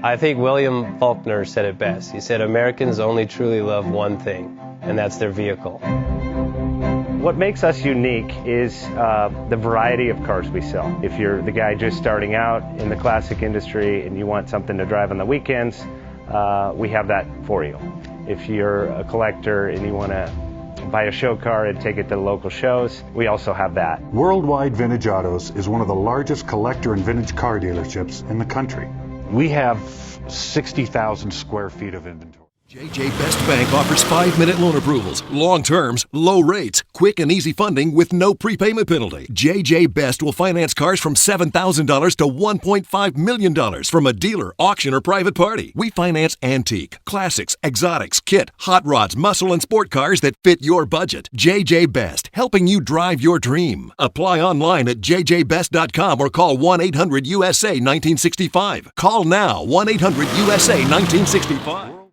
I think William Faulkner said it best. He said, Americans only truly love one thing, and that's their vehicle. What makes us unique is the variety of cars we sell. If you're the guy just starting out in the classic industry and you want something to drive on the weekends, we have that for you. If you're a collector and you want to buy a show car and take it to the local shows, we also have that. Worldwide Vintage Autos is one of the largest collector and vintage car dealerships in the country. We have 60,000 square feet of inventory. JJ Best Bank offers 5-minute loan approvals, long terms, low rates, quick and easy funding with no prepayment penalty. JJ Best will finance cars from $7,000 to $1.5 million from a dealer, auction, or private party. We finance antique, classics, exotics, kit, hot rods, muscle, and sport cars that fit your budget. JJ Best, helping you drive your dream. Apply online at jjbest.com or call 1-800-USA-1965. Call now, 1-800-USA-1965.